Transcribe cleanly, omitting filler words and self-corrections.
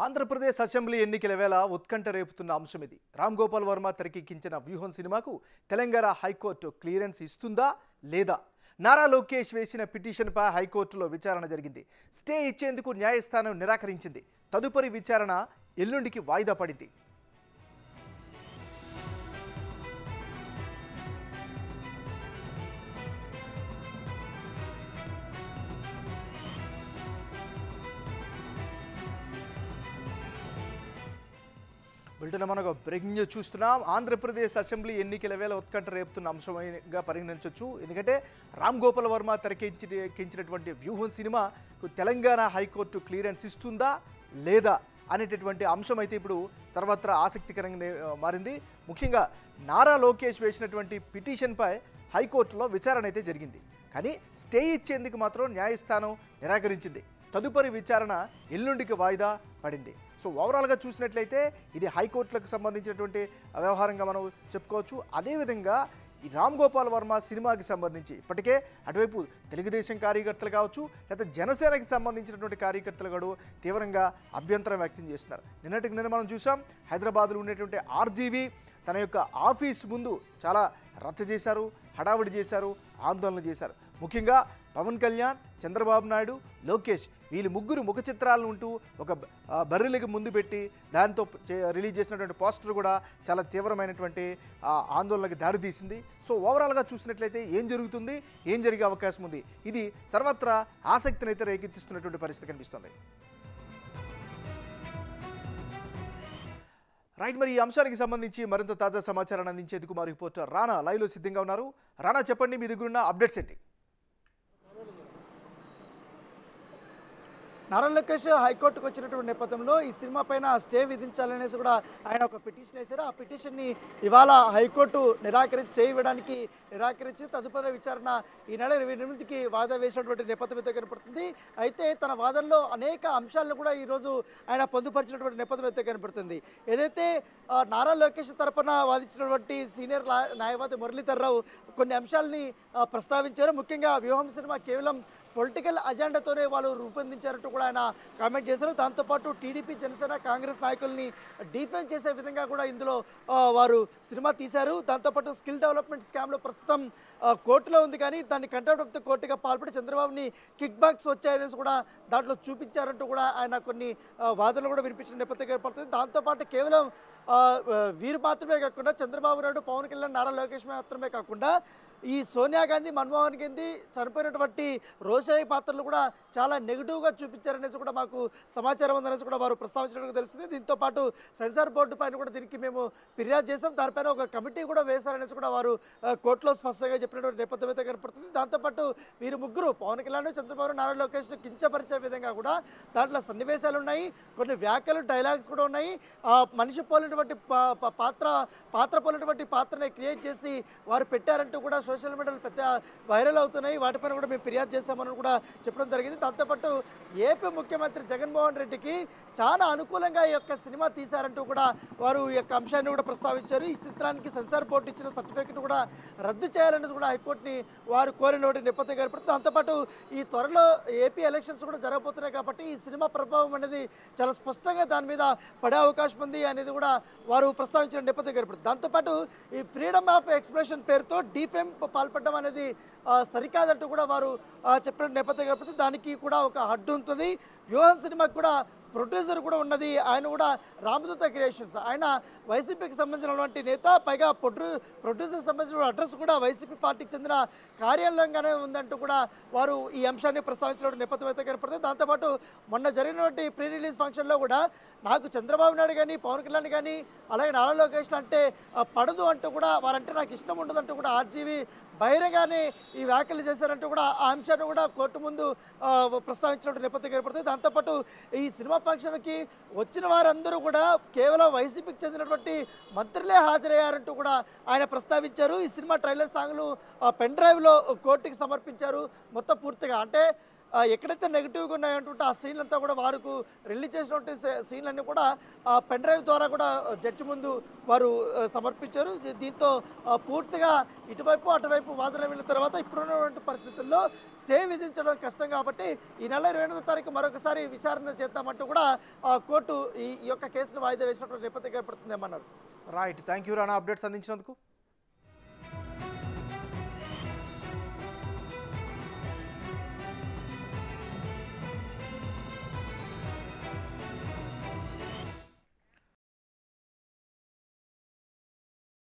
Andhra Pradesh assembly ఎన్నికల వేళ ఉత్కంఠ రేపుతున్న అంశం ఇది. రామ్ గోపాల్ వర్మ తెరకెక్కించిన వ్యూహం సినిమాకు తెలంగాణ హైకోర్టు క్లియరెన్స్ ఇస్తుందా లేదా? నారా లోకేష్ వేసిన పిటిషన్పై హైకోర్టులో విచారణ జరిగింది. స్టే ఇచ్చేందుకు న్యాయస్థానం నిరాకరించింది. తదుపరి విచారణ ఎల్లుండికి వాయిదా పడింది. బులెటిన్ మనకు బ్రేకింగ్ న్యూస్ చూస్తున్నాం. ఆంధ్రప్రదేశ్ అసెంబ్లీ ఎన్నికల వేళ ఉత్కంఠ రేపుతున్న అంశంగా పరిగణించవచ్చు. ఎందుకంటే రామ్ గోపాల్ వర్మ తెరకెక్కించినటువంటి వ్యూహం సినిమాకు తెలంగాణ హైకోర్టు క్లియరెన్స్ ఇస్తుందా లేదా అనేటటువంటి అంశం అయితే ఇప్పుడు సర్వత్రా ఆసక్తికరంగా మారింది. ముఖ్యంగా నారా లోకేష్ వేసినటువంటి పిటిషన్పై హైకోర్టులో విచారణ అయితే జరిగింది. కానీ స్టే ఇచ్చేందుకు మాత్రం న్యాయస్థానం నిరాకరించింది. తదుపరి విచారణ ఎల్లుండికి వాయిదా పడింది. సో ఓవరాల్గా చూసినట్లయితే ఇది హైకోర్టులకు సంబంధించినటువంటి వ్యవహారంగా మనం చెప్పుకోవచ్చు. అదేవిధంగా ఈ రామ్ గోపాల్ వర్మ సినిమాకి సంబంధించి ఇప్పటికే అటువైపు తెలుగుదేశం కార్యకర్తలు కావచ్చు, లేదా జనసేనకి సంబంధించినటువంటి కార్యకర్తలు కూడా తీవ్రంగా అభ్యంతరం వ్యక్తం చేస్తున్నారు. నిన్న మనం చూసాం, హైదరాబాద్లో ఉండేటువంటి ఆర్జీవీ తన యొక్క ఆఫీస్ ముందు చాలా రచ్చ చేశారు, హడావిడి చేశారు, ఆందోళన చేశారు. ముఖ్యంగా పవన్ కళ్యాణ్, చంద్రబాబు నాయుడు, లోకేష్ వీళ్ళు ముగ్గురు ముఖ చిత్రాలను ఉంటూ ఒక బర్రెలకి ముందు పెట్టి దాంతో రిలీజ్ చేసినటువంటి పోస్టర్ కూడా చాలా తీవ్రమైనటువంటి ఆందోళనకి దారితీసింది. సో ఓవరాల్గా చూసినట్లయితే ఏం జరుగుతుంది, ఏం జరిగే అవకాశం ఉంది, ఇది సర్వత్రా ఆసక్తిని అయితే రేకెత్తిస్తున్నటువంటి పరిస్థితి కనిపిస్తుంది. రైట్, మరి ఈ అంశానికి సంబంధించి మరింత తాజా సమాచారాన్ని అందించేందుకు మా రిపోర్టర్ రానా లైవ్లో సిద్ధంగా ఉన్నారు. రానా, చెప్పండి, మీ దగ్గర ఉన్న అప్డేట్స్ ఏంటి? నారా లోకేష్ హైకోర్టుకు వచ్చినటువంటి నేపథ్యంలో ఈ సినిమా పైన స్టే విధించాలనేసి కూడా ఆయన ఒక పిటిషన్ వేశారు. ఆ పిటిషన్ని ఇవాళ హైకోర్టు స్టే ఇవ్వడానికి నిరాకరించి తదుపరి విచారణ ఈ నెల 28కి వాయిదా వేసినటువంటి నేపథ్యం అయితే కనపడుతుంది. అయితే తన వాదనలో అనేక అంశాలను కూడా ఈరోజు ఆయన పొందుపరిచినటువంటి నేపథ్యం అయితే కనపడుతుంది. ఏదైతే నారా లోకేష్ తరపున వాదించినటువంటి సీనియర్ న్యాయవాది మురళీధర్ రావు కొన్ని అంశాలని ప్రస్తావించారు. ముఖ్యంగా వ్యూహం సినిమా కేవలం పొలిటికల్ అజెండాతోనే వాళ్ళు రూపొందించారంటూ కూడా ఆయన కామెంట్ చేశారు. దాంతోపాటు టీడీపీ, జనసేన, కాంగ్రెస్ నాయకుల్ని డిఫెండ్ చేసే విధంగా కూడా ఇందులో వారు సినిమా తీశారు. దాంతోపాటు స్కిల్ డెవలప్మెంట్ స్కామ్లో ప్రస్తుతం కోర్టులో ఉంది, కానీ దాన్ని కంటెంప్ట్ ఆఫ్ ద కోర్టుగా పాల్పడి చంద్రబాబుని కిక్ బాక్స్ వచ్చాయనేసి కూడా దాంట్లో చూపించారంటూ కూడా ఆయన కొన్ని వాదనలు కూడా వినిపించిన నేపథ్యం ఏర్పడుతుంది. దాంతోపాటు కేవలం వీరు మాత్రమే కాకుండా చంద్రబాబు నాయుడు, పవన్ కళ్యాణ్, నారా లోకేష్ మాత్రమే కాకుండా ఈ సోనియా గాంధీ, మన్మోహన్ గాంధీ చనిపోయినటువంటి రోషయ్య పాత్రలు కూడా చాలా నెగిటివ్గా చూపించారనేసి కూడా మాకు సమాచారం ఉందనేసి కూడా వారు ప్రస్తావించినట్టు తెలుస్తుంది. దీంతో పాటు సెన్సార్ బోర్డు పైన కూడా దీనికి మేము ఫిర్యాదు చేసాం, దానిపైన ఒక కమిటీ కూడా వేశారనేసి కూడా వారు కోర్టులో స్పష్టంగా చెప్పినటువంటి నేపథ్యం అయితే కనపడుతుంది. దాంతోపాటు వీరు ముగ్గురు పవన్ కళ్యాణ్, చంద్రబాబు, నారా లోకేష్ను కించపరిచే విధంగా కూడా దాంట్లో సన్నివేశాలు ఉన్నాయి, కొన్ని వ్యాఖ్యలు, డైలాగ్స్ కూడా ఉన్నాయి. మనిషి పోలినటువంటి పాత్ర పోలినటువంటి పాత్రని క్రియేట్ చేసి వారు పెట్టారంటూ కూడా సోషల్ మీడియాలో పెద్ద వైరల్ అవుతున్నాయి. వాటిపైన కూడా మేము ఫిర్యాదు చేస్తామని కూడా చెప్పడం జరిగింది. దాంతోపాటు ఏపీ ముఖ్యమంత్రి జగన్మోహన్ రెడ్డికి చాలా అనుకూలంగా ఈ యొక్క సినిమా తీశారంటూ కూడా వారు ఈ యొక్క అంశాన్ని కూడా ప్రస్తావించారు. ఈ చిత్రానికి సెన్సార్ బోర్డు ఇచ్చిన సర్టిఫికెట్ కూడా రద్దు చేయాలని కూడా హైకోర్టుని వారు కోరిన నేపథ్యం ఏర్పడుతుంది. దాంతోపాటు ఈ త్వరలో ఏపీ ఎలక్షన్స్ కూడా జరగబోతున్నాయి కాబట్టి ఈ సినిమా ప్రభావం అనేది చాలా స్పష్టంగా దాని మీద పడే అవకాశం ఉంది అనేది కూడా వారు ప్రస్తావించిన నేపథ్యం ఏర్పడుతుంది. దాంతోపాటు ఈ ఫ్రీడమ్ ఆఫ్ ఎక్స్ప్రెషన్ పేరుతో డిఫేమ్ పాల్పడడం అనేది సరికాదంటూ కూడా వారు చెప్పిన నేపథ్యం ఏర్పడుతుంది. దానికి కూడా ఒక హద్దు ఉంటుంది. వ్యూహం సినిమాకి కూడా ప్రొడ్యూసర్ కూడా ఉన్నది, ఆయన కూడా రామదూత క్రియేషన్స్, ఆయన వైసీపీకి సంబంధించినటువంటి నేత, పైగా ప్రొడ్యూసర్కి సంబంధించిన అడ్రస్ కూడా వైసీపీ పార్టీకి చెందిన కార్యాలయంగానే ఉందంటూ కూడా వారు ఈ అంశాన్ని ప్రస్తావించిన నేపథ్యం అయితే కనపడుతుంది. దాంతోపాటు మొన్న జరిగినటువంటి ప్రీ రిలీజ్ ఫంక్షన్లో కూడా నాకు చంద్రబాబు నాయుడు కానీ, పవన్ కళ్యాణ్ కానీ, అలాగే నారా లోకేష్ అంటే పడదు అంటూ కూడా, వారంటే నాకు ఇష్టం ఉండదంటూ కూడా ఆర్జీవీ బహిరంగానే ఈ వ్యాఖ్యలు చేశారంటూ కూడా ఆ అంశాన్ని కూడా కోర్టు ముందు ప్రస్తావించినట్టు నేపథ్యం ఏర్పడుతుంది. దాంతోపాటు ఈ సినిమా ఫంక్షన్కి వచ్చిన వారందరూ కూడా కేవలం వైసీపీకి చెందినటువంటి మంత్రులే హాజరయ్యారంటూ కూడా ఆయన ప్రస్తావించారు. ఈ సినిమా ట్రైలర్ సాంగ్లు పెన్ డ్రైవ్లో కోర్టుకి సమర్పించారు. మొత్తం పూర్తిగా అంటే ఎక్కడైతే నెగిటివ్గా ఉన్నాయంటే ఆ సీన్లంతా కూడా వారికి రిలీజ్ చేసినటువంటి సీన్లన్నీ కూడా పెన్ డ్రైవ్ ద్వారా కూడా జడ్జి ముందు వారు సమర్పించారు. దీంతో పూర్తిగా ఇటువైపు అటువైపు వాదన విన్న తర్వాత ఇప్పుడున్నటువంటి పరిస్థితుల్లో స్టే విధించడం కష్టం కాబట్టి ఈ నెల 28వ తారీఖు మరొకసారి విచారణ చేద్దామంటూ కూడా కోర్టు ఈ యొక్క కేసును వాయిదా వేసినటువంటి నేపథ్యం ఏర్పడుతుందేమన్నారు. Right, thank you Rana updates అందించినందుకు.